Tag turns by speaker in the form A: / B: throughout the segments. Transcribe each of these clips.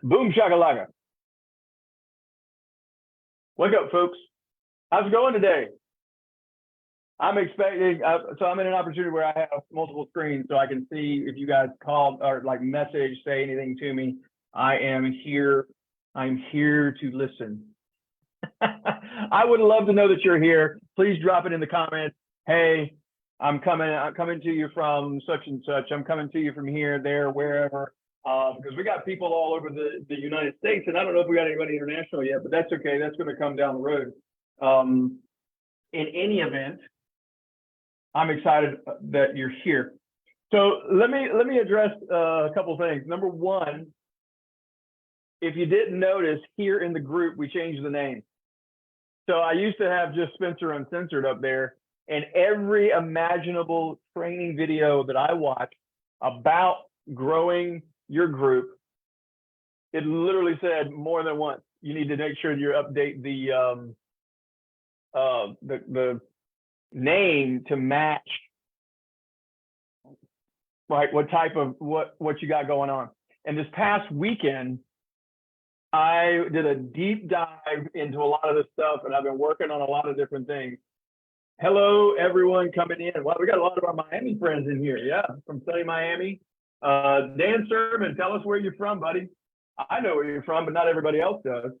A: Boom shakalaka. Wake up, folks. How's it going today? I'm expecting, so I'm in an opportunity where I have multiple screens so I can see if you guys call or like message, say anything to me. I am here. I'm here to listen. I would love to know that you're here. Please drop it in the comments. Hey, I'm coming to you from such and such. I'm coming to you from here, there, wherever. Because we got people all over the United States, and I don't know if we got anybody international yet, but that's okay. That's going to come down the road. In any event, I'm excited that you're here. So let me address a couple of things. Number one, if you didn't notice, here in the group, we changed the name. So I used to have just Spencer Uncensored up there, and every imaginable training video that I watch about growing your group, it literally said more than once, you need to make sure you update the name to match, right, what type of what you got going on. And this past weekend, I did a deep dive into a lot of this stuff, and I've been working on a lot of different things. Hello, everyone coming in. Well, we got a lot of our Miami friends in here. Yeah, from sunny Miami. Dan Sermon, tell us where you're from, buddy. I know where you're from, but not everybody else does.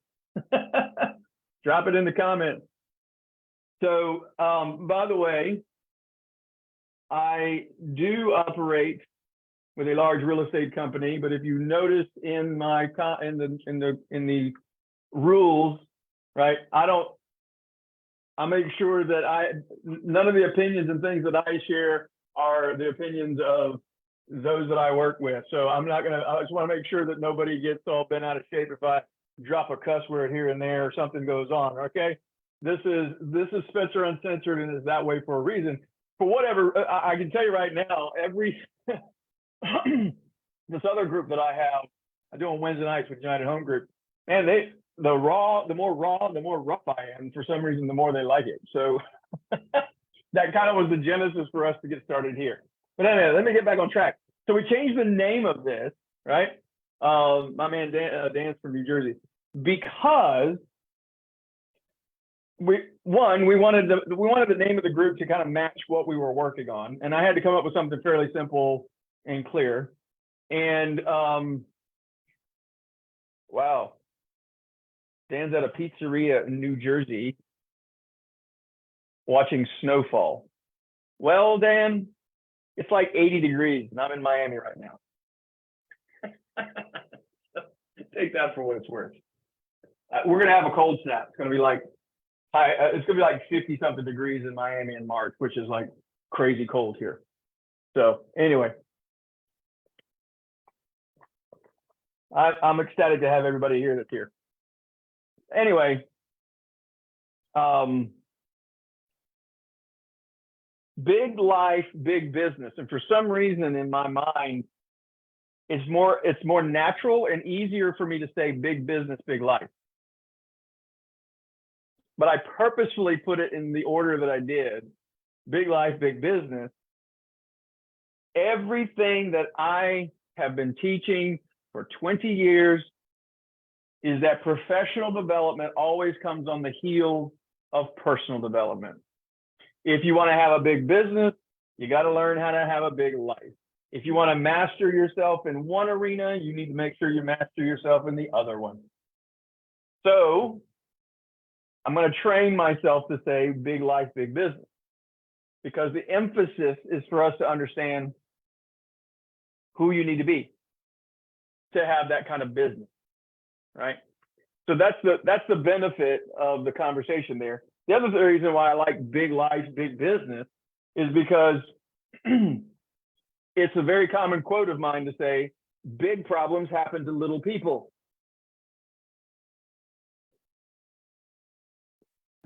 A: Drop it in the comments. So, by the way, I do operate with a large real estate company, but if you notice in my in the rules, right, I make sure that none of the opinions and things that I share are the opinions of those that I work with. So I just want to make sure that nobody gets all bent out of shape if I drop a cuss word here and there or something goes on. Okay, this is Spencer Uncensored, and is that way for a reason. For whatever, I can tell you right now, every this other group that I do on Wednesday nights with United Home Group, man, the more raw, the more rough I am. For some reason, the more they like it. So that kind of was the genesis for us to get started here. But anyway, let me get back on track. So we changed the name of this, right? My man Dan's from New Jersey, because we wanted the name of the group to kind of match what we were working on, and I had to come up with something fairly simple and clear. And wow, Dan's at a pizzeria in New Jersey watching snowfall. Well, Dan, it's like 80 degrees, and I'm in Miami right now. Take that for what it's worth. We're gonna have a cold snap. It's gonna be like 50 something degrees in Miami in March, which is like crazy cold here. So anyway, I'm ecstatic to have everybody here that's here. Anyway, big life, big business. And for some reason in my mind, it's more natural and easier for me to say big business, big life. But I purposefully put it in the order that I did: big life, big business. Everything that I have been teaching for 20 years is that professional development always comes on the heels of personal development. If you want to have a big business, you got to learn how to have a big life. If you want to master yourself in one arena, you need to make sure you master yourself in the other one. So I'm going to train myself to say big life, big business, because the emphasis is for us to understand who you need to be to have that kind of business, right? So that's the benefit of the conversation there. The other reason why I like big life, big business is because it's a very common quote of mine to say, big problems happen to little people.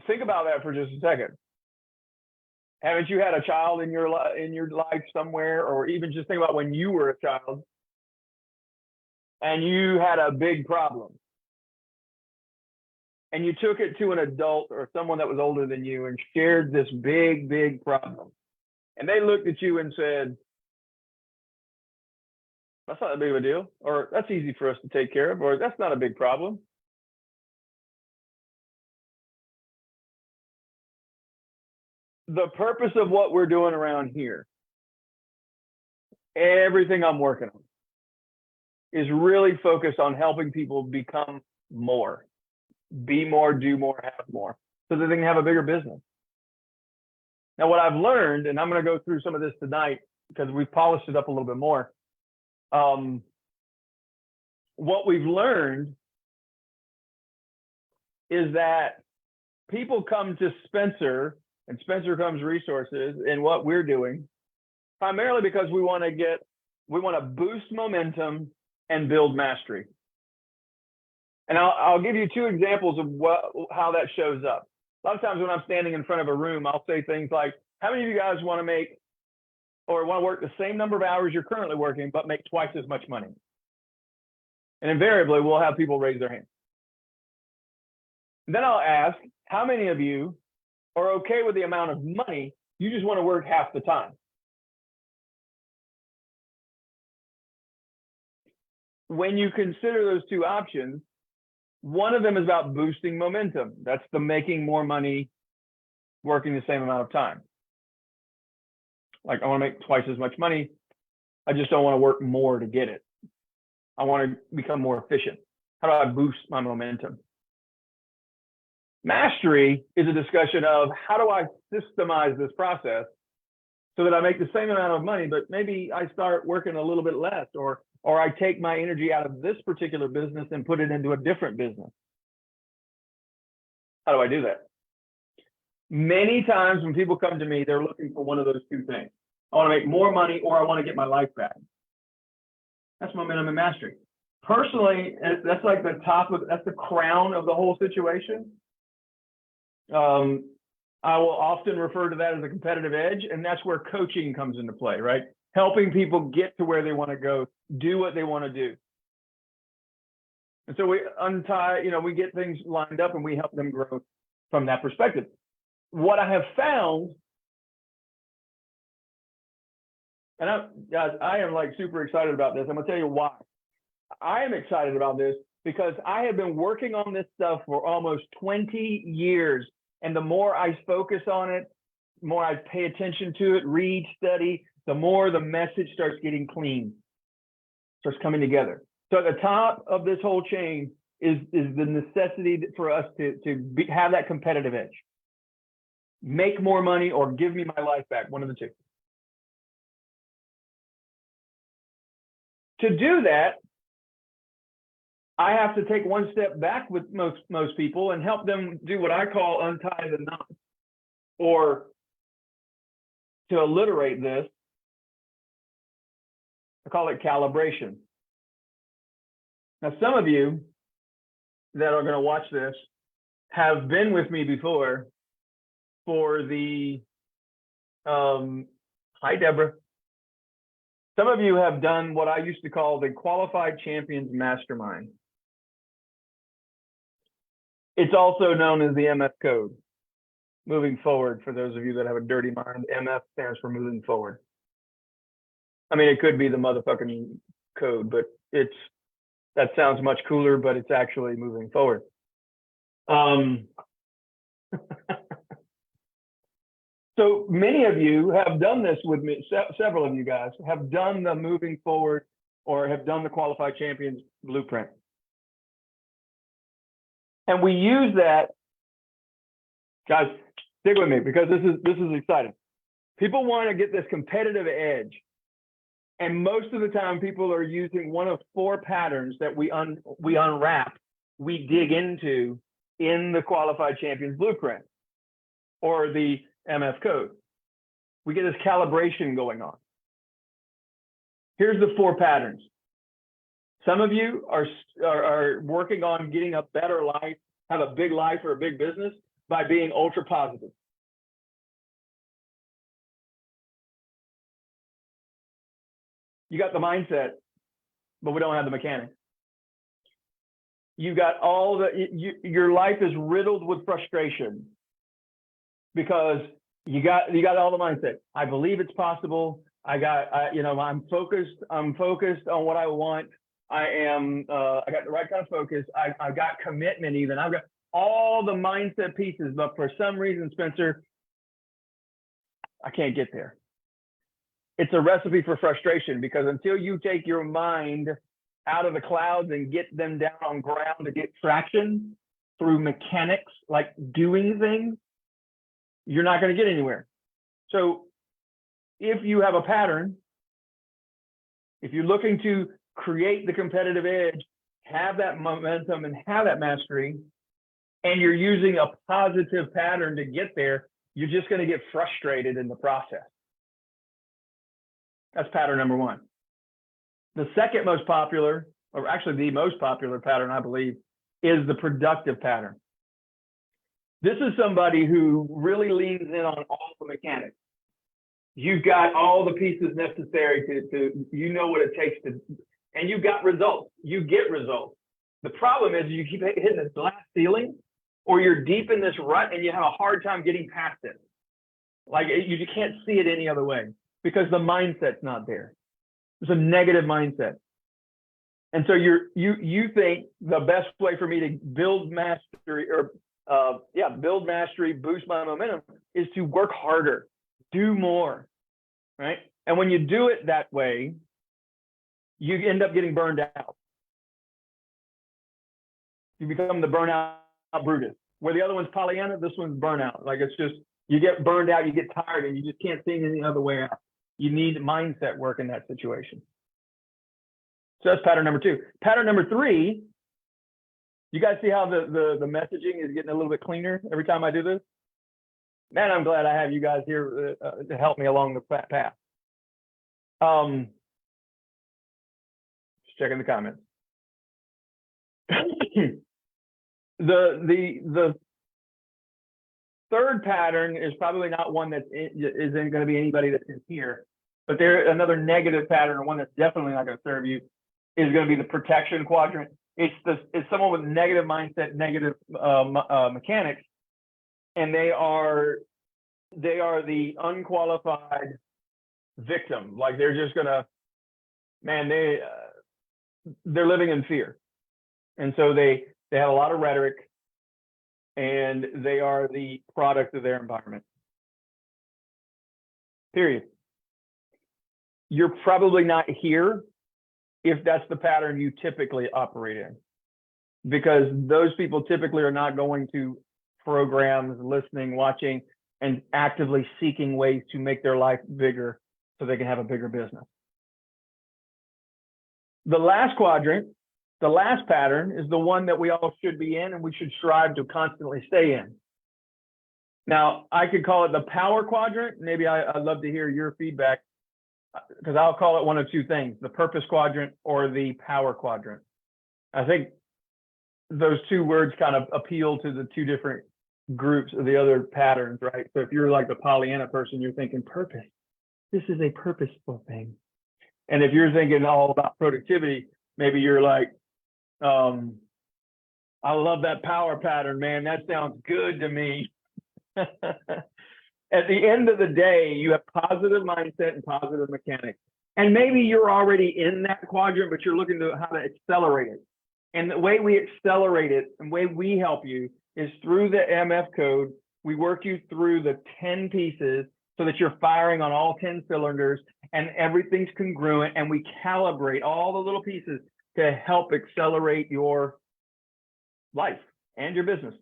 A: Think about that for just a second. Haven't you had a child in your life somewhere, or even just think about when you were a child and you had a big problem and you took it to an adult or someone that was older than you and shared this big problem, and they looked at you and said, That's not a big of a deal, or that's easy for us to take care of, or that's not a big problem. The purpose of what we're doing around here, everything I'm working on, is really focused on helping people become more, be more, do more, have more, so that they can have a bigger business. Now, what I've learned, and I'm going to go through some of this tonight because we've polished it up a little bit more. What we've learned is that people come to Spencer, and Spencer comes resources in what we're doing, primarily because we want to boost momentum and build mastery. And I'll give you two examples of how that shows up. A lot of times when I'm standing in front of a room, I'll say things like, how many of you guys want to make or want to work the same number of hours you're currently working, but make twice as much money? And invariably, we'll have people raise their hand. And then I'll ask, how many of you are okay with the amount of money, you just want to work half the time? When you consider those two options, one of them is about boosting momentum. That's the making more money, working the same amount of time. Like, I want to make twice as much money. I just don't want to work more to get it. I want to become more efficient. How do I boost my momentum? Mastery is a discussion of how do I systemize this process so that I make the same amount of money, but maybe I start working a little bit less, or I take my energy out of this particular business and put it into a different business. How do I do that? Many times when people come to me, they're looking for one of those two things. I want to make more money, or I want to get my life back. That's momentum and mastery. Personally, that's like that's the crown of the whole situation. I will often refer to that as a competitive edge, and that's where coaching comes into play, right? Helping people get to where they want to go, do what they want to do. And so we untie, we get things lined up and we help them grow from that perspective. What I have found, and I am like super excited about this. I'm gonna tell you why. I am excited about this because I have been working on this stuff for almost 20 years. And the more I focus on it, the more I pay attention to it, read, study, the more the message starts getting clean, starts coming together. So at the top of this whole chain is the necessity for us to have that competitive edge. Make more money or give me my life back, one of the two. To do that, I have to take one step back with most people and help them do what I call untie the knot, or to alliterate this, I call it calibration. Now, some of you that are going to watch this have been with me before for the, hi, Deborah. Some of you have done what I used to call the Qualified Champions Mastermind. It's also known as the MF code, moving forward. For those of you that have a dirty mind, MF stands for moving forward. I mean, it could be the motherfucking code, but that sounds much cooler, but it's actually moving forward. So many of you have done this with me. Several of you guys have done the moving forward or have done the Qualified Champions Blueprint. And we use that, guys, stick with me because this is exciting. People want to get this competitive edge. And most of the time people are using one of 4 patterns that we unwrap, we dig into in the Qualified Champions Blueprint or the MF code. We get this calibration going on. Here's the 4 patterns. Some of you are working on getting a better life, have a big life or a big business by being ultra positive. You got the mindset, but we don't have the mechanics. You got your life is riddled with frustration because you got all the mindset. I believe it's possible. I'm focused on what I want. I got the right kind of focus. I've got commitment even. I've got all the mindset pieces, but for some reason, Spencer, I can't get there. It's a recipe for frustration, because until you take your mind out of the clouds and get them down on ground to get traction through mechanics, like doing things, you're not going to get anywhere. So if you have a pattern, if you're looking to create the competitive edge, have that momentum and have that mastery, and you're using a positive pattern to get there, you're just going to get frustrated in the process. That's pattern number one. The second most popular, or actually the most popular pattern, I believe, is the productive pattern. This is somebody who really leans in on all the mechanics. You've got all the pieces necessary to you know what it takes to, and you've got results. You get results. The problem is you keep hitting this glass ceiling, or you're deep in this rut and you have a hard time getting past it. Like you can't see it any other way because the mindset's not there. It's a negative mindset. And so you think the best way for me to build mastery build mastery, boost my momentum is to work harder, do more, right? And when you do it that way, you end up getting burned out. You become the burnout Brutus. Where the other one's Pollyanna, this one's burnout. Like it's just, you get burned out, you get tired, and you just can't see any other way out. You need mindset work in that situation. So that's pattern number two. Pattern number three, you guys see how the messaging is getting a little bit cleaner every time I do this? Man, I'm glad I have you guys here to help me along the path. Just checking the comments. The third pattern is probably not one that isn't going to be anybody that's in here, but there's another negative pattern, or one that's definitely not going to serve you, is going to be the protection quadrant. It's someone with negative mindset, negative mechanics, and they are the unqualified victim. Like they're just gonna, man, they're living in fear, and so they have a lot of rhetoric, and they are the product of their environment. Period. You're probably not here if that's the pattern you typically operate in, because those people typically are not going to programs, listening, watching, and actively seeking ways to make their life bigger so they can have a bigger business. The last quadrant, the last pattern, is the one that we all should be in and we should strive to constantly stay in. Now, I could call it the power quadrant. Maybe I'd love to hear your feedback, because I'll call it one of two things: the purpose quadrant or the power quadrant. I think those two words kind of appeal to the two different groups of the other patterns, right? So if you're like the Pollyanna person, you're thinking purpose. This is a purposeful thing. And if you're thinking all about productivity, maybe you're like, I love that power pattern, man. That sounds good to me. At the end of the day, you have positive mindset and positive mechanics. And maybe you're already in that quadrant, but you're looking to how to accelerate it. And the way we accelerate it and the way we help you is through the MF code. We work you through the 10 pieces so that you're firing on all 10 cylinders and everything's congruent, and we calibrate all the little pieces to help accelerate your life and your business.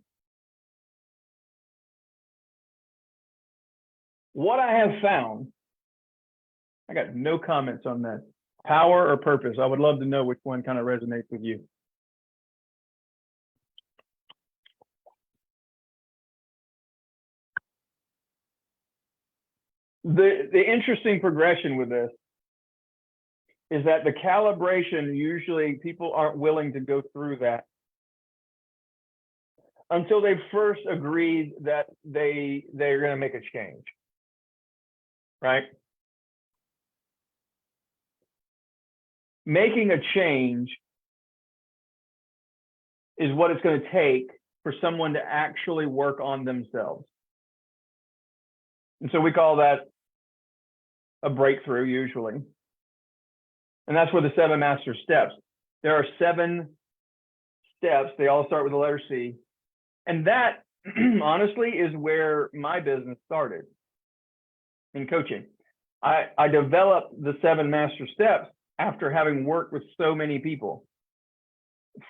A: What I have found, I got no comments on that. Power or purpose? I would love to know which one kind of resonates with you. The interesting progression with this is that the calibration, usually people aren't willing to go through that until they first agreed that they're going to make a change, right? Making a change is what it's going to take for someone to actually work on themselves. And so we call that a breakthrough usually. And that's where the 7 master steps. There are 7 steps. They all start with the letter C. And that honestly is where my business started in coaching. I developed the 7 master steps after having worked with so many people.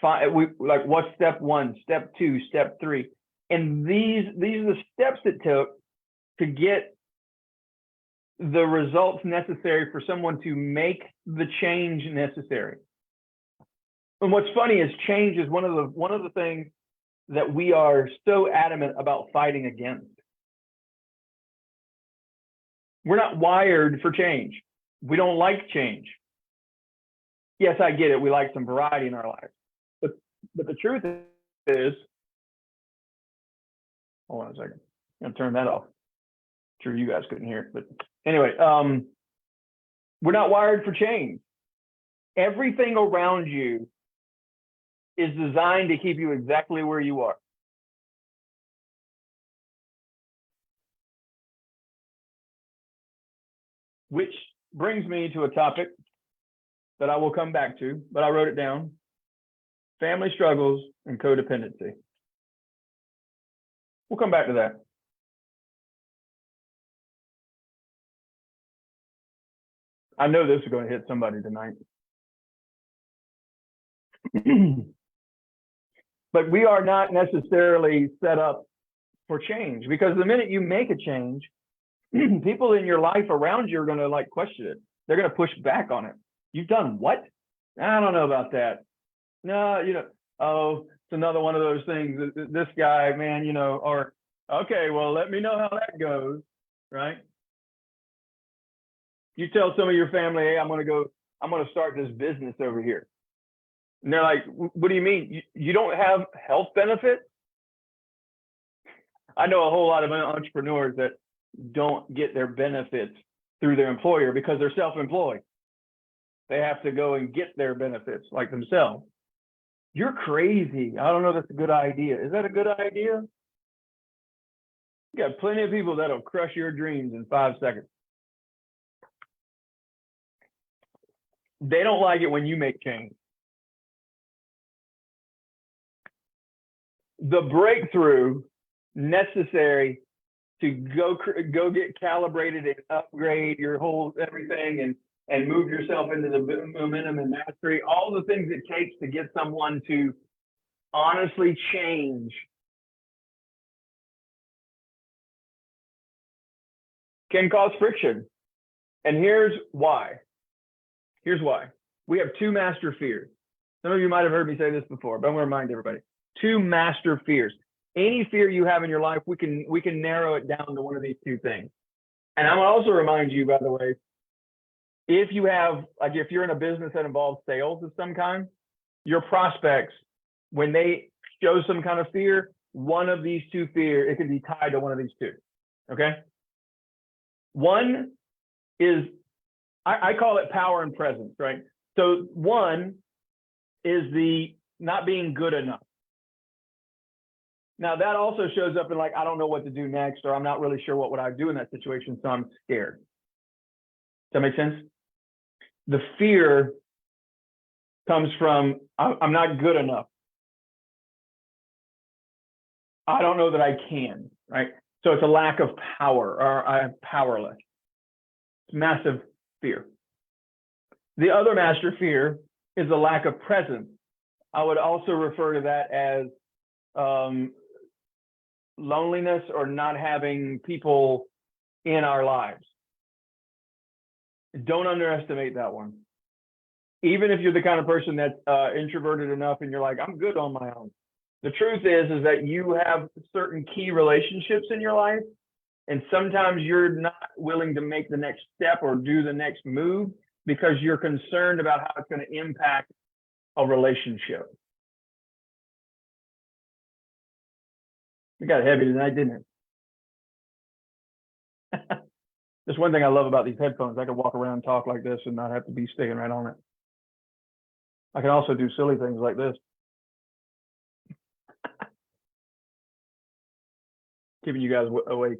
A: Like what's step 1, step 2, step 3. And these are the steps it took to get the results necessary for someone to make the change necessary. And what's funny is change is one of the things that we are so adamant about fighting against. We're not wired for change. We don't like change. Yes, I get it. We like some variety in our lives. But the truth is, hold on a second. I'm going to turn that off. I'm sure you guys couldn't hear it. But anyway, we're not wired for change. Everything around you is designed to keep you exactly where you are. Which brings me to a topic that I will come back to, but I wrote it down: family struggles and codependency. We'll come back to that. I know this is going to hit somebody tonight. But we are not necessarily set up for change, because the minute you make a change, people in your life around you are going to like question it. They're going to push back on it. You've done what? I don't know about that. No, oh, it's another one of those things. This guy, man, or okay, well, let me know how that goes, right? You tell some of your family, hey, I'm going to start this business over here. And they're like, what do you mean? You don't have health benefits? I know a whole lot of entrepreneurs that don't get their benefits through their employer because they're self-employed. They have to go and get their benefits like themselves. You're crazy. I don't know if that's a good idea. Is that a good idea? You got plenty of people that'll crush your dreams in 5 seconds. They don't like it when you make change. The breakthrough necessary to go get calibrated and upgrade your whole everything and move yourself into the momentum and mastery, all the things it takes to get someone to honestly change can cause friction. And here's why. Here's why. We have 2 master fears. Some of you might have heard me say this before, but I'm going to remind everybody. 2 master fears. Any fear you have in your life, we can narrow it down to one of these 2 things. And I'm going to also remind you, by the way, if you're in a business that involves sales of some kind, your prospects, when they show some kind of fear, one of these 2 fears, it can be tied to one of these 2. Okay. One is, I call it power and presence, right? So one is the not being good enough. Now that also shows up in like, I don't know what to do next, or I'm not really sure what would I do in that situation, so I'm scared. Does that make sense? The fear comes from, I'm not good enough. I don't know that I can, right? So it's a lack of power, or I'm powerless. It's massive fear. The other master fear is a lack of presence. I would also refer to that as loneliness, or not having people in our lives. Don't underestimate that one. Even if you're the kind of person that's introverted enough and you're like, I'm good on my own. The truth is that you have certain key relationships in your life, and sometimes you're not willing to make the next step or do the next move because you're concerned about how it's going to impact a relationship. It got heavy tonight, didn't it? That's one thing I love about these headphones. I can walk around and talk like this and not have to be staying right on it. I can also do silly things like this. Keeping you guys awake.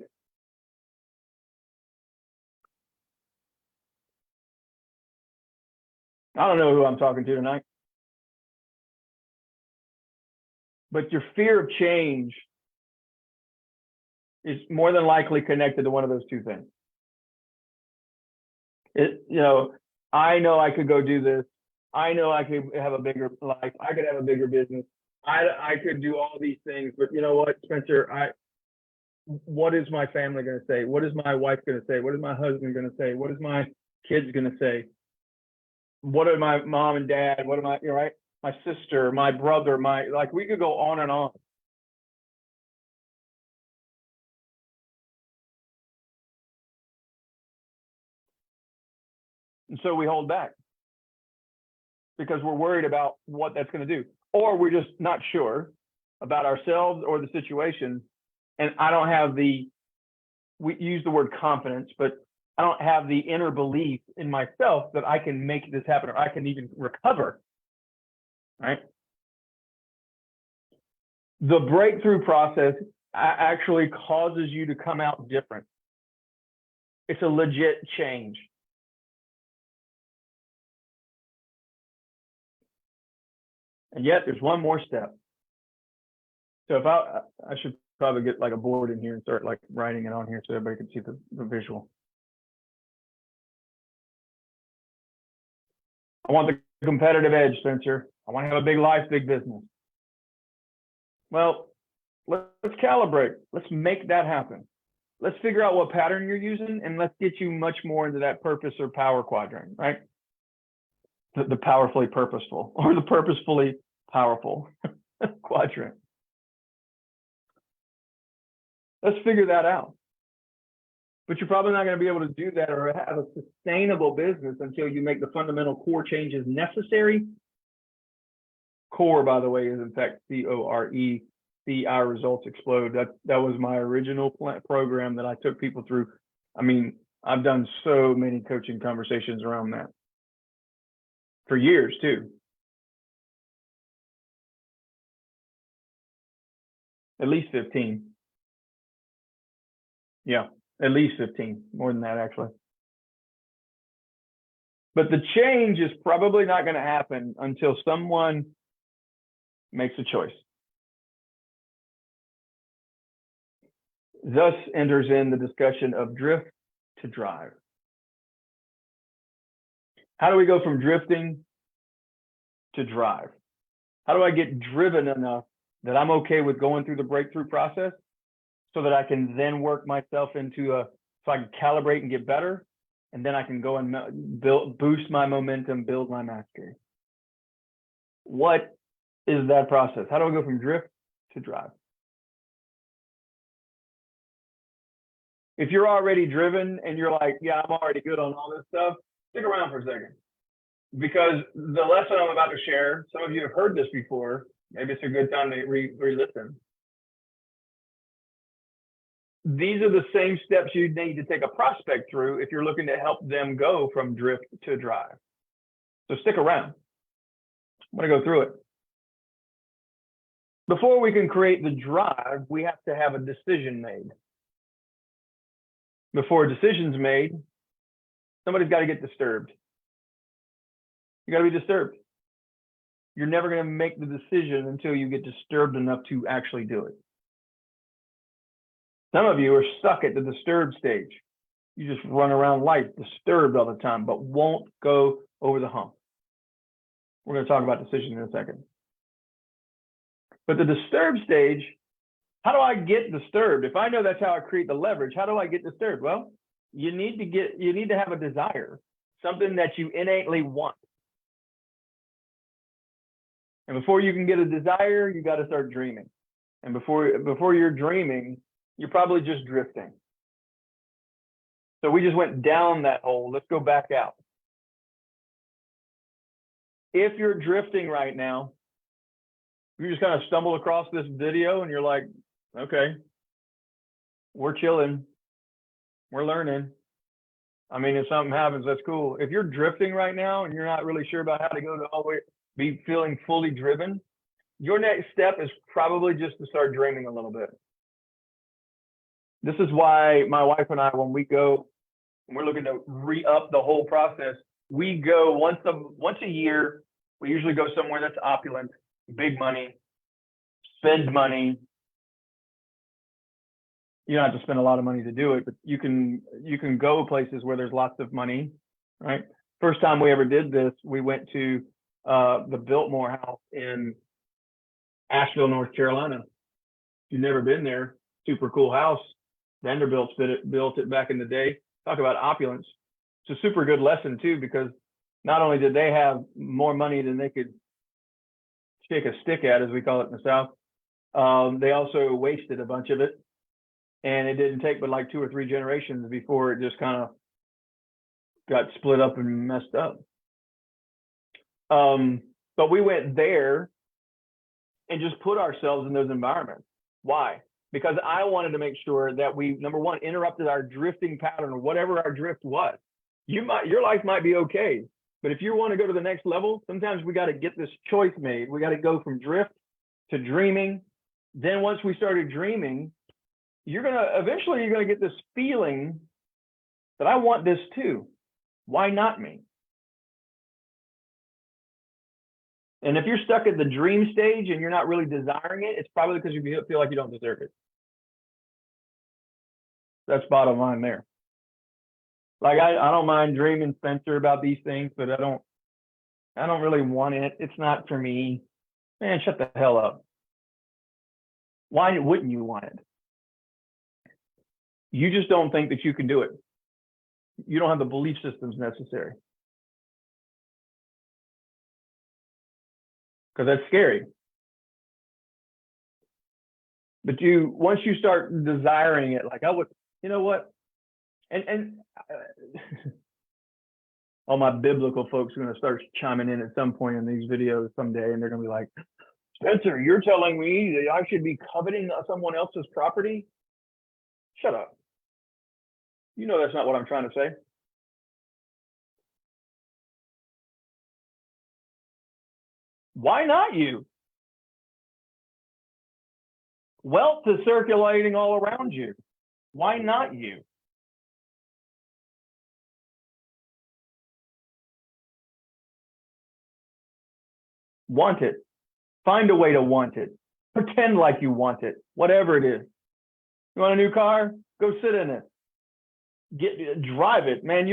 A: I don't know who I'm talking to tonight, but your fear of change is more than likely connected to one of those two things. I know I could go do this. I know I could have a bigger life. I could have a bigger business. I could do all these things, but you know what, Spencer? What is my family going to say? What is my wife going to say? What is my husband going to say? What is my kids going to say? What are my mom and dad? What am I, right? My sister, my brother, we could go on and on. And so we hold back because we're worried about what that's going to do, or we're just not sure about ourselves or the situation. And I don't have we use the word confidence, but I don't have the inner belief in myself that I can make this happen or I can even recover, right? The breakthrough process actually causes you to come out different. It's a legit change. And yet there's one more step. So if I should probably get like a board in here and start like writing it on here so everybody can see the visual. I want the competitive edge, Spencer. I want to have a big life, big business. Well, let's calibrate. Let's make that happen. Let's figure out what pattern you're using, and let's get you much more into that purpose or power quadrant, right? The powerfully purposeful or the purposefully powerful quadrant. Let's figure that out. But you're probably not going to be able to do that or have a sustainable business until you make the fundamental core changes necessary. Core, by the way, is in fact C-O-R-E. See our results explode. That was my original program that I took people through. I mean, I've done so many coaching conversations around that for years too. At least 15. Yeah, at least 15, more than that actually. But the change is probably not going to happen until someone makes a choice. Thus enters in the discussion of drift to drive. How do we go from drifting to drive? How do I get driven enough that I'm okay with going through the breakthrough process so that I can then work myself into so I can calibrate and get better, and then I can go and boost my momentum, build my mastery. What is that process? How do I go from drift to drive? If you're already driven and you're like, yeah, I'm already good on all this stuff, stick around for a second. Because the lesson I'm about to share, some of you have heard this before. Maybe it's a good time to re-listen. These are the same steps you need to take a prospect through if you're looking to help them go from drift to drive. So stick around. I'm going to go through it. Before we can create the drive, we have to have a decision made. Before a decision's made, somebody's got to get disturbed. You got to be disturbed. You're never going to make the decision until you get disturbed enough to actually do it. Some of you are stuck at the disturbed stage. You just run around life disturbed all the time, but won't go over the hump. We're going to talk about decision in a second. But the disturbed stage, how do I get disturbed? If I know that's how I create the leverage, how do I get disturbed? Well, you need to have a desire, something that you innately want. And before you can get a desire, you got to start dreaming. And before you're dreaming, you're probably just drifting. So we just went down that hole. Let's go back out. If you're drifting right now, you just kind of stumble across this video and you're like, okay, we're chilling. We're learning. I mean, if something happens, that's cool. If you're drifting right now and you're not really sure about how to go to all the way, be feeling fully driven, your next step is probably just to start dreaming a little bit. This is why my wife and I, when we're looking to re-up the whole process, we go once a year. We usually go somewhere that's opulent, big money, spend money. You don't have to spend a lot of money to do it, but you can go places where there's lots of money, right? First time we ever did this, we went to the Biltmore House in Asheville, North Carolina. If you've never been there, super cool house. Vanderbilt built it back in the day. Talk about opulence. It's a super good lesson too, because not only did they have more money than they could shake a stick at, as we call it in the South, they also wasted a bunch of it. And it didn't take but like 2 or 3 generations before it just kind of got split up and messed up. But we went there and just put ourselves in those environments. Why? Because I wanted to make sure that we, number one, interrupted our drifting pattern or whatever our drift was. Your life might be okay, but if you want to go to the next level, sometimes we got to get this choice made. We got to go from drift to dreaming. Then once we started dreaming, eventually you're gonna get this feeling that I want this too. Why not me? And if you're stuck at the dream stage and you're not really desiring it, it's probably because you feel like you don't deserve it. That's bottom line there. Like I don't mind dreaming, Spencer, about these things, but I don't really want it. It's not for me. Man, shut the hell up. Why wouldn't you want it? You just don't think that you can do it. You don't have the belief systems necessary. Because that's scary. But once you start desiring it, like I would, you know what? And all my biblical folks are going to start chiming in at some point in these videos someday, and they're going to be like, Spencer, you're telling me that I should be coveting someone else's property? Shut up. You know that's not what I'm trying to say. Why not you? Wealth is circulating all around you. Why not you? Want it. Find a way to want it. Pretend like you want it, whatever it is. You want a new car? Go sit in it. Drive it, man.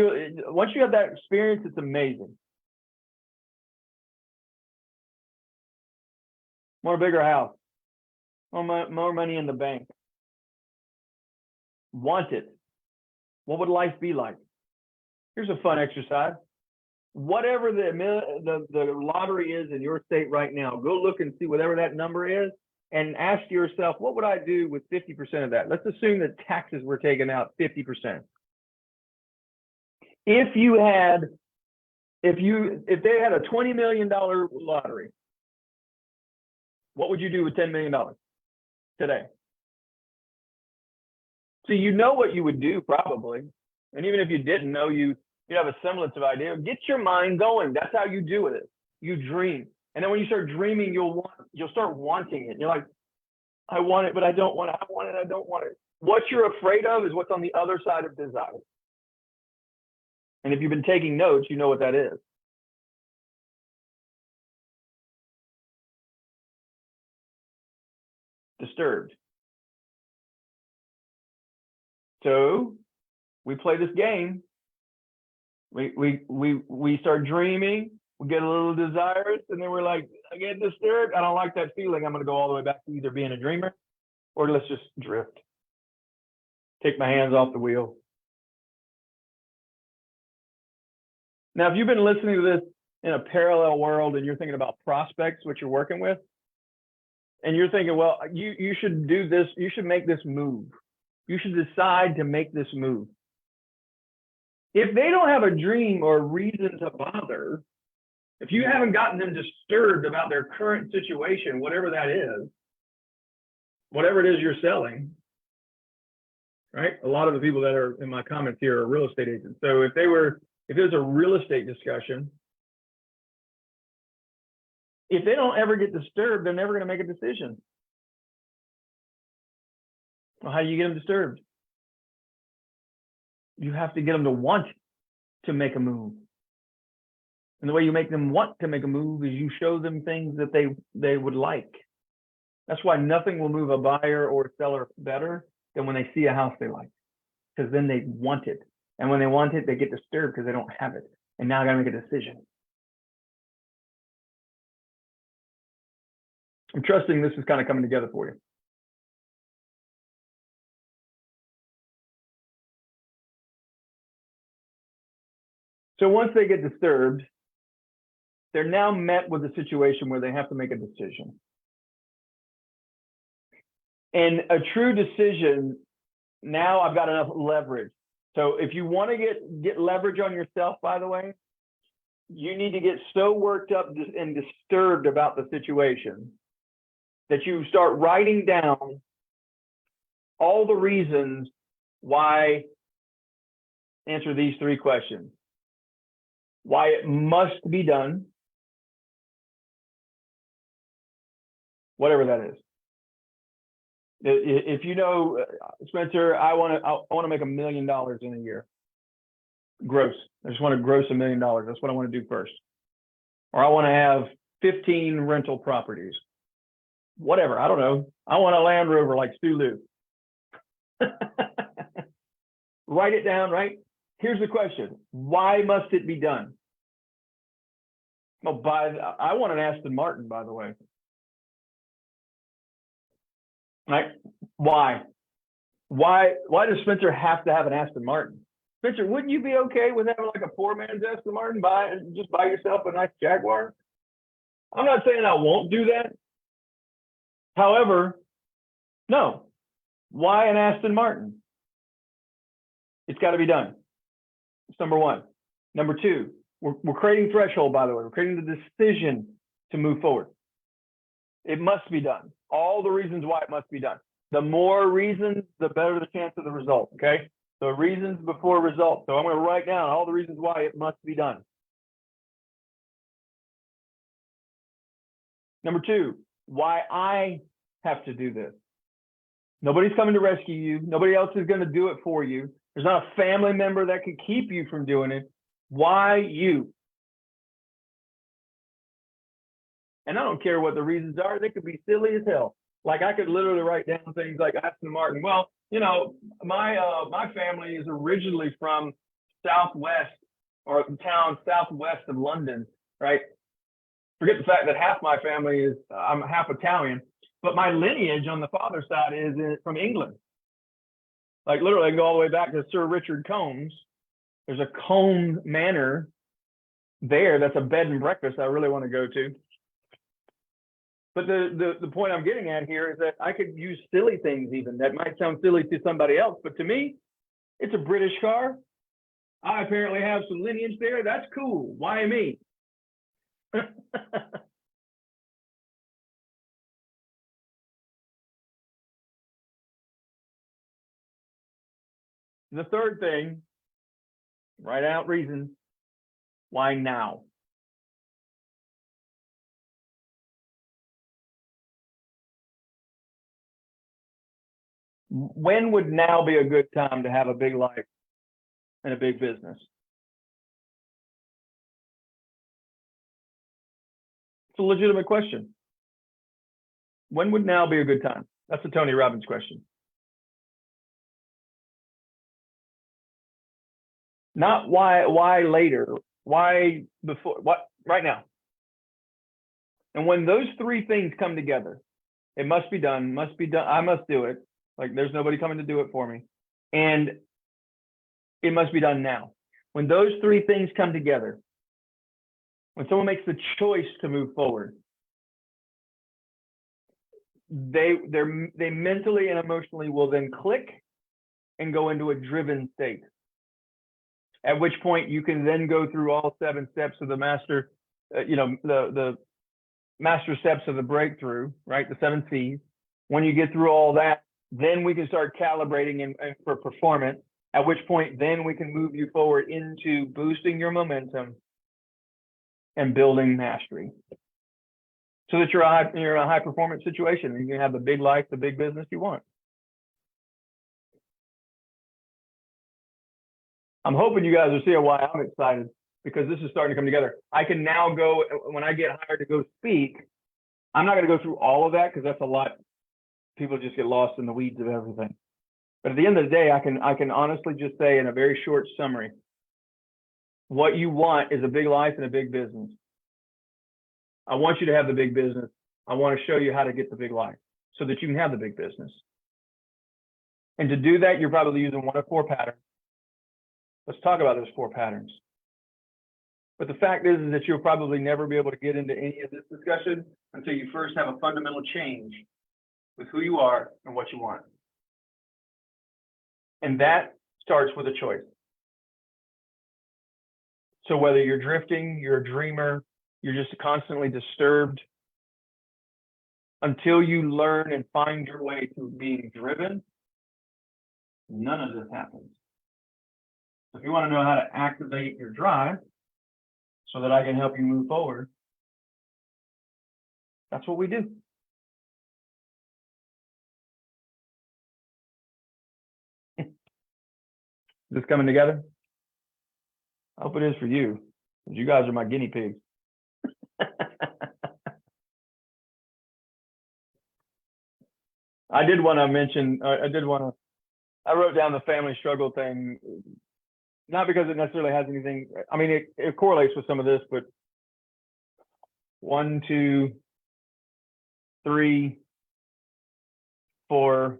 A: Once you have that experience, it's amazing. More bigger house, more money in the bank. Want it. What would life be like? Here's a fun exercise. Whatever the lottery is in your state right now, go look and see whatever that number is, and ask yourself, what would I do with 50% of that? Let's assume that taxes were taken out 50%. If they had a $20 million lottery, what would you do with $10 million today? So you know what you would do probably. And even if you didn't know, you have a semblance of idea. Get your mind going. That's how you do it. You dream. And then when you start dreaming, you'll start wanting it. You're like, I want it, but I don't want it. I want it, I don't want it. What you're afraid of is what's on the other side of desire. And if you've been taking notes, you know what that is. Disturbed. So we play this game. We start dreaming, we get a little desirous, and then we're like, I get disturbed. I don't like that feeling. I'm going to go all the way back to either being a dreamer or let's just drift. Take my hands off the wheel. Now, if you've been listening to this in a parallel world and you're thinking about prospects, what you're working with, and you're thinking, well, you should do this, you should make this move. You should decide to make this move. If they don't have a dream or a reason to bother, if you haven't gotten them disturbed about their current situation, whatever that is, whatever it is you're selling, right? A lot of the people that are in my comments here are real estate agents. So if there's a real estate discussion, if they don't ever get disturbed, they're never going to make a decision. Well, how do you get them disturbed? You have to get them to want to make a move. And the way you make them want to make a move is you show them things that they would like. That's why nothing will move a buyer or a seller better than when they see a house they like, because then they want it. And when they want it, they get disturbed because they don't have it. And now I got to make a decision. I'm trusting this is kind of coming together for you. So once they get disturbed, they're now met with a situation where they have to make a decision. And a true decision, now I've got enough leverage. So if you want to get leverage on yourself, by the way, you need to get so worked up and disturbed about the situation that you start writing down all the reasons why. Answer these 3 questions. Why it must be done, whatever that is. If you know, Spencer, I want to make $1 million in a year, gross. I just want to gross $1 million. That's what I want to do first. Or I want to have 15 rental properties. Whatever, I don't know. I want a Land Rover like Stu Lou. Write it down, right? Here's the question. Why must it be done? Well, I want an Aston Martin, by the way. Right? Why? Why does Spencer have to have an Aston Martin? Spencer, wouldn't you be okay with having like a poor man's Aston Martin? Just buy yourself a nice Jaguar? I'm not saying I won't do that. However, no. Why an Aston Martin? It's got to be done. It's number 1. Number 2, we're creating threshold, by the way. We're creating the decision to move forward. It must be done. All the reasons why it must be done. The more reasons, the better the chance of the result, okay? So reasons before results. So I'm going to write down all the reasons why it must be done. Number 2, why I have to do this. Nobody's coming to rescue you. Nobody else is going to do it for you. There's not a family member that can keep you from doing it. Why you? And I don't care what the reasons are. They could be silly as hell. Like I could literally write down things like Aston Martin. Well, you know, my family is originally from southwest or the town southwest of London, right? Forget the fact that half my family is, I'm half Italian, but my lineage on the father's side is from England. Like literally I can go all the way back to Sir Richard Combs. There's a Combs Manor there. That's a bed and breakfast I really want to go to. But the point I'm getting at here is that I could use silly things even. That might sound silly to somebody else, but to me, it's a British car. I apparently have some lineage there. That's cool. Why me? The third thing, write out reasons. Why now? When would now be a good time to have a big life and a big business? It's a legitimate question. When would now be a good time? That's a Tony Robbins question. Not why later, why before, what right now. And when those 3 things come together, it must be done, I must do it. Like there's nobody coming to do it for me. And it must be done now. When those 3 things come together, when someone makes the choice to move forward, they mentally and emotionally will then click and go into a driven state. At which point you can then go through all 7 steps of the master, the master steps of the breakthrough, right? The 7 C's. When you get through all that, then we can start calibrating and for performance, at which point then we can move you forward into boosting your momentum and building mastery so that you're in a high performance situation and you can have the big life, the big business you want. I'm hoping you guys are seeing why I'm excited. because this is starting to come together. I can now go, when I get hired to go speak, I'm not going to go through all of that because that's a lot. People just get lost in the weeds of everything. But at the end of the day, I can honestly just say in a very short summary, what you want is a big life and a big business. I want you to have the big business. I want to show you how to get the big life so that you can have the big business. And to do that, you're probably using one of 4 patterns. Let's talk about those 4 patterns. But the fact is that you'll probably never be able to get into any of this discussion until you first have a fundamental change with who you are and what you want. And that starts with a choice. So whether you're drifting, you're a dreamer, you're just constantly disturbed, until you learn and find your way to being driven, none of this happens. If you want to know how to activate your drive so that I can help you move forward, that's what we do. Is this coming together? I hope it is for you, because you guys are my guinea pigs. I did want to mention, I wrote down the family struggle thing, not because it necessarily has anything, I mean, it correlates with some of this, but 1, 2, 3, 4.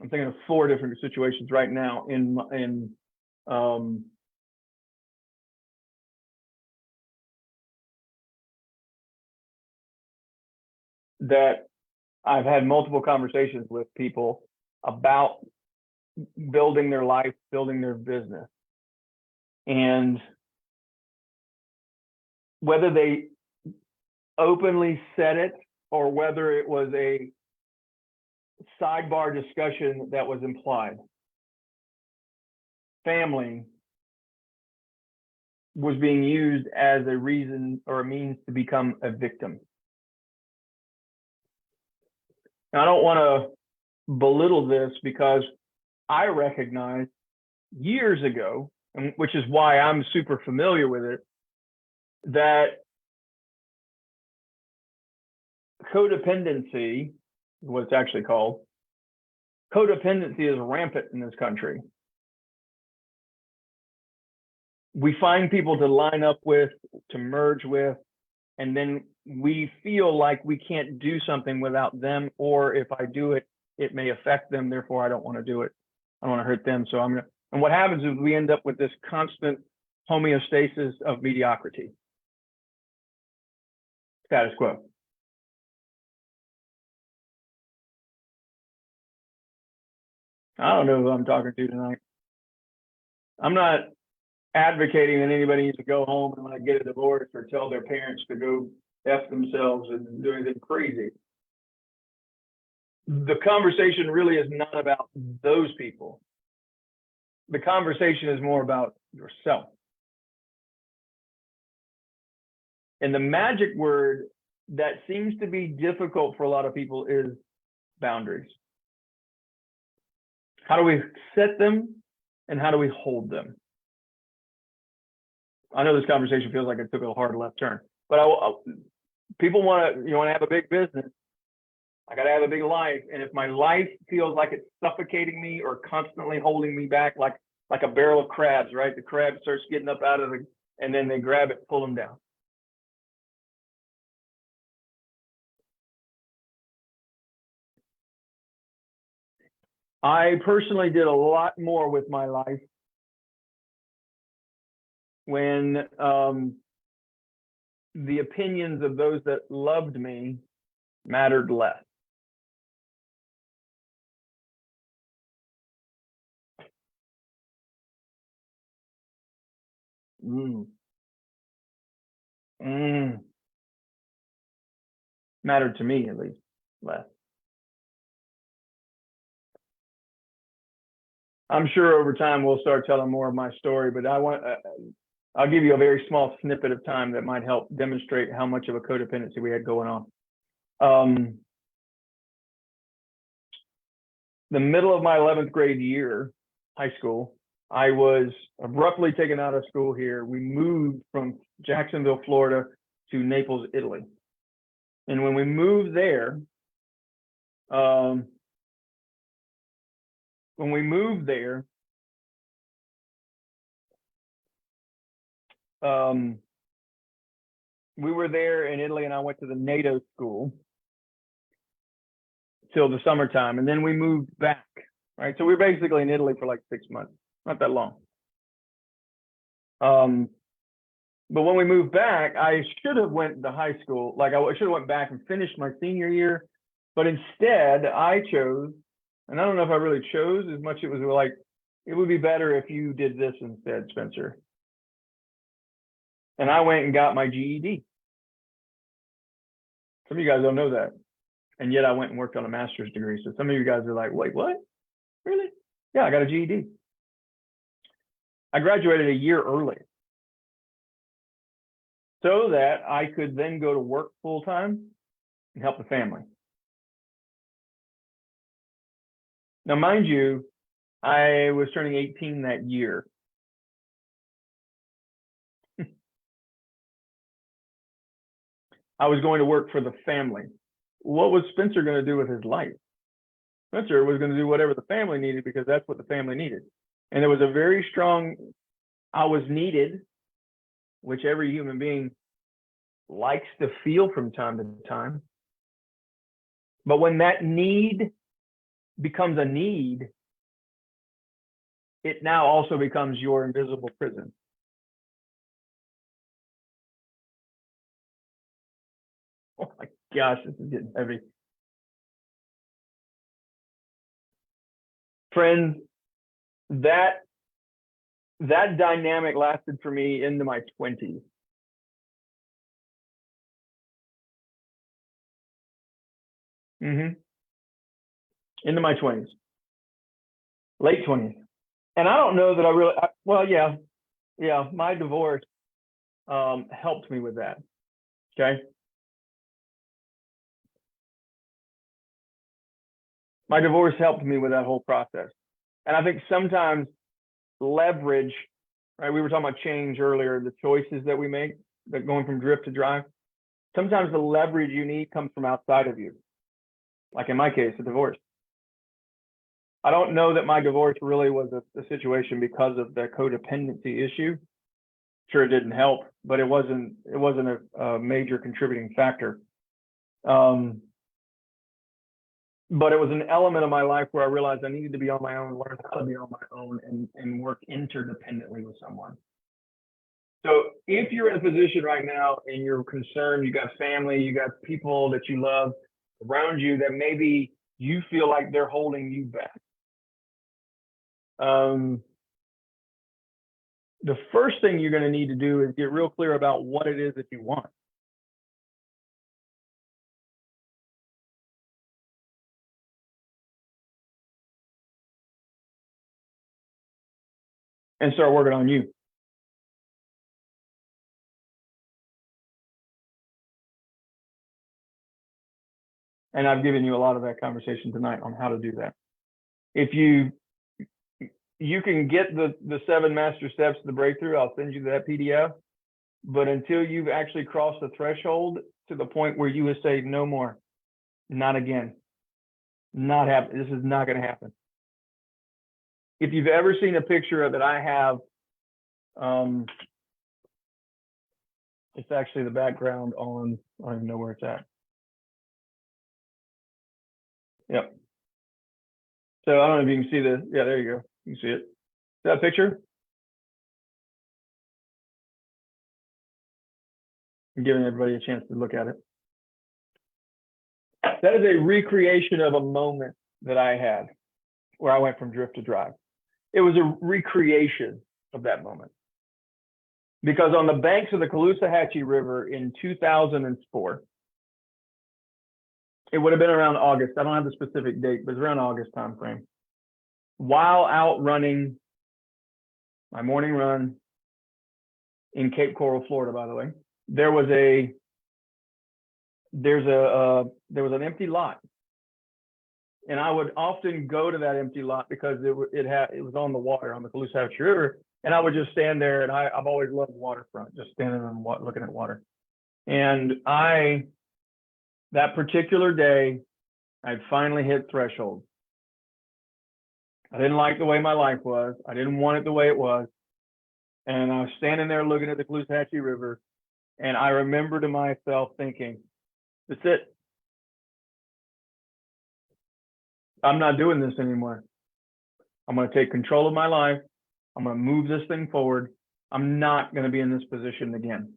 A: I'm thinking of 4 different situations right now that I've had multiple conversations with people about building their life, building their business. And whether they openly said it or whether it was a sidebar discussion that was implied, family was being used as a reason or a means to become a victim. Now, I don't want to belittle this because I recognize years ago, which is why I'm super familiar with it, that codependency, what it's actually called, codependency is rampant in this country. We find people to line up with, to merge with, and then we feel like we can't do something without them, or if I do it, it may affect them, therefore I don't want to do it. I don't want to hurt them, so I'm going to, and what happens is we end up with this constant homeostasis of mediocrity. Status quo. I don't know who I'm talking to tonight. I'm not advocating that anybody needs to go home and like get a divorce or tell their parents to go F themselves and do anything crazy. The conversation really is not about those people. The conversation is more about yourself. And the magic word that seems to be difficult for a lot of people is boundaries. How do we set them and how do we hold them? I know this conversation feels like it took a hard left turn, but people want to, have a big business. I got to have a big life. And if my life feels like it's suffocating me or constantly holding me back, like a barrel of crabs, right? The crab starts getting up out of the, and then they grab it, pull them down. I personally did a lot more with my life when the opinions of those that loved me mattered less. Mattered to me, at least, less. I'm sure over time we'll start telling more of my story, but I'll give you a very small snippet of time that might help demonstrate how much of a codependency we had going on. The middle of my 11th grade year, high school, I was abruptly taken out of school here. We moved from Jacksonville, Florida to Naples, Italy. And when we moved there, um, when we moved there, we were there in Italy, and I went to the NATO school till the summertime, and then we moved back, right? So we were basically in Italy for like 6 months, not that long. But when we moved back, I should have went to high school. Like I should have went back and finished my senior year, but instead I chose, and I don't know if I really chose as much. It was like, it would be better if you did this instead, Spencer. And I went and got my GED. Some of you guys don't know that. And yet I went and worked on a master's degree. So some of you guys are like, wait, what? Really? Yeah, I got a GED. I graduated a year early so that I could then go to work full time and help the family. Now, mind you, I was turning 18 that year. I was going to work for the family. What was Spencer going to do with his life? Spencer was going to do whatever the family needed because that's what the family needed. And there was a very strong, I was needed, which every human being likes to feel from time to time. But when that need becomes a need, it now also becomes your invisible prison. Oh my gosh, this is getting heavy. Friends, that dynamic lasted for me into my 20s. Into my 20s, late 20s. And I don't know that I really, well, yeah, my divorce helped me with that. Okay. My divorce helped me with that whole process. And I think sometimes leverage, right? We were talking about change earlier, the choices that we make, that going from drift to drive. Sometimes the leverage you need comes from outside of you. Like in my case, a divorce. I don't know that my divorce really was a situation because of the codependency issue. Sure, it didn't help, but it wasn't a major contributing factor. But it was an element of my life where I realized I needed to be on my own, learn how to be on my own, and work interdependently with someone. So if you're in a position right now and you're concerned, you got family, you got people that you love around you that maybe you feel like they're holding you back. The first thing you're going to need to do is get real clear about what it is that you want. And start working on you. And I've given you a lot of that conversation tonight on how to do that. If you can get the 7 master steps to the breakthrough, I'll send you that PDF. But until you've actually crossed the threshold to the point where you would say, no more, not again, not happen. This is not going to happen. If you've ever seen a picture that I have, it's actually the background on, I don't even know where it's at. Yep. So I don't know if you can see this. Yeah, there you go. You can see it. That picture? I'm giving everybody a chance to look at it. That is a recreation of a moment that I had where I went from drift to drive. It was a recreation of that moment. Because on the banks of the Caloosahatchee River in 2004, it would have been around August. I don't have the specific date, but it's around August timeframe. While out running my morning run in Cape Coral, Florida, by the way, there was an empty lot And I would often go to that empty lot because it was on the water on the Caloosahatchee River, and I would just stand there. And I've always loved waterfront, just standing and looking at water. And that particular day, I'd finally hit threshold. I didn't like the way my life was. I didn't want it the way it was. And I was standing there looking at the Caloosahatchee River, and I remember to myself thinking, that's it. I'm not doing this anymore. I'm going to take control of my life. I'm going to move this thing forward. I'm not going to be in this position again.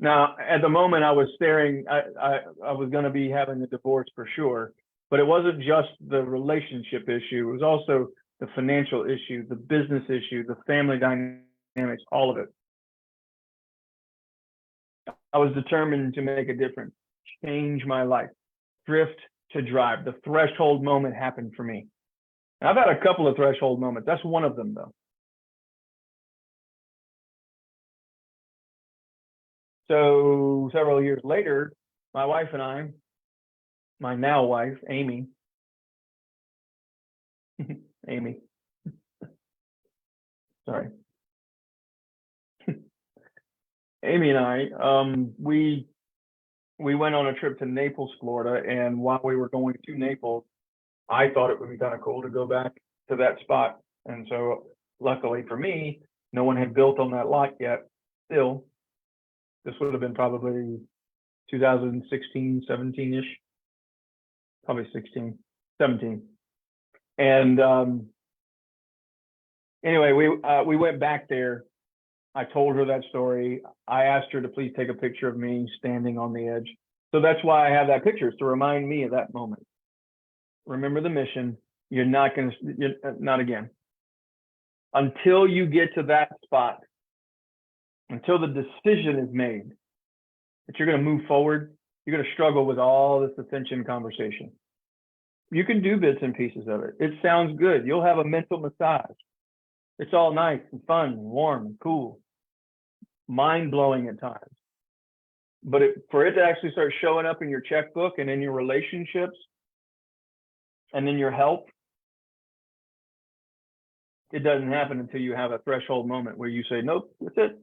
A: Now, at the moment, I was staring, I was going to be having a divorce for sure, but it wasn't just the relationship issue. It was also the financial issue, the business issue, the family dynamics, all of it. I was determined to make a difference, change my life, drift to drive. The threshold moment happened for me. And I've had a couple of threshold moments. That's one of them, though. So several years later, my wife and I, my now wife, Amy, Amy, sorry. Amy and I, we went on a trip to Naples, Florida, and while we were going to Naples, I thought it would be kind of cool to go back to that spot. And so luckily for me, no one had built on that lot yet. Still, this would have been probably 2016, 17-ish, probably 16, 17. And anyway, we went back there. I told her that story. I asked her to please take a picture of me standing on the edge. So that's why I have that picture, is to remind me of that moment. Remember the mission. You're not again. Until you get to that spot, until the decision is made that you're going to move forward, you're going to struggle with all this ascension conversation. You can do bits and pieces of it. It sounds good. You'll have a mental massage. It's all nice and fun and warm and cool, mind-blowing at times. But for it to actually start showing up in your checkbook and in your relationships and in your health, it doesn't happen until you have a threshold moment where you say, nope, that's it.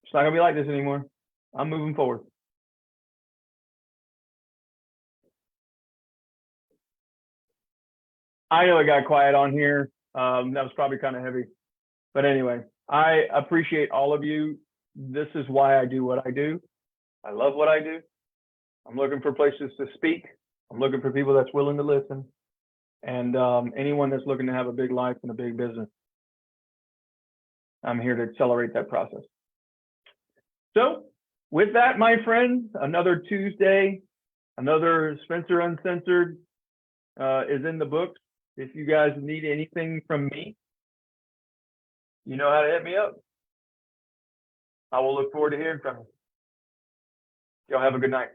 A: It's not going to be like this anymore. I'm moving forward. I know it got quiet on here. That was probably kind of heavy. But anyway, I appreciate all of you. This is why I do what I do. I love what I do. I'm looking for places to speak. I'm looking for people that's willing to listen. And anyone that's looking to have a big life and a big business, I'm here to accelerate that process. So with that, my friends, another Tuesday, another Spencer Uncensored is in the books. If you guys need anything from me, you know how to hit me up. I will look forward to hearing from you. Y'all have a good night.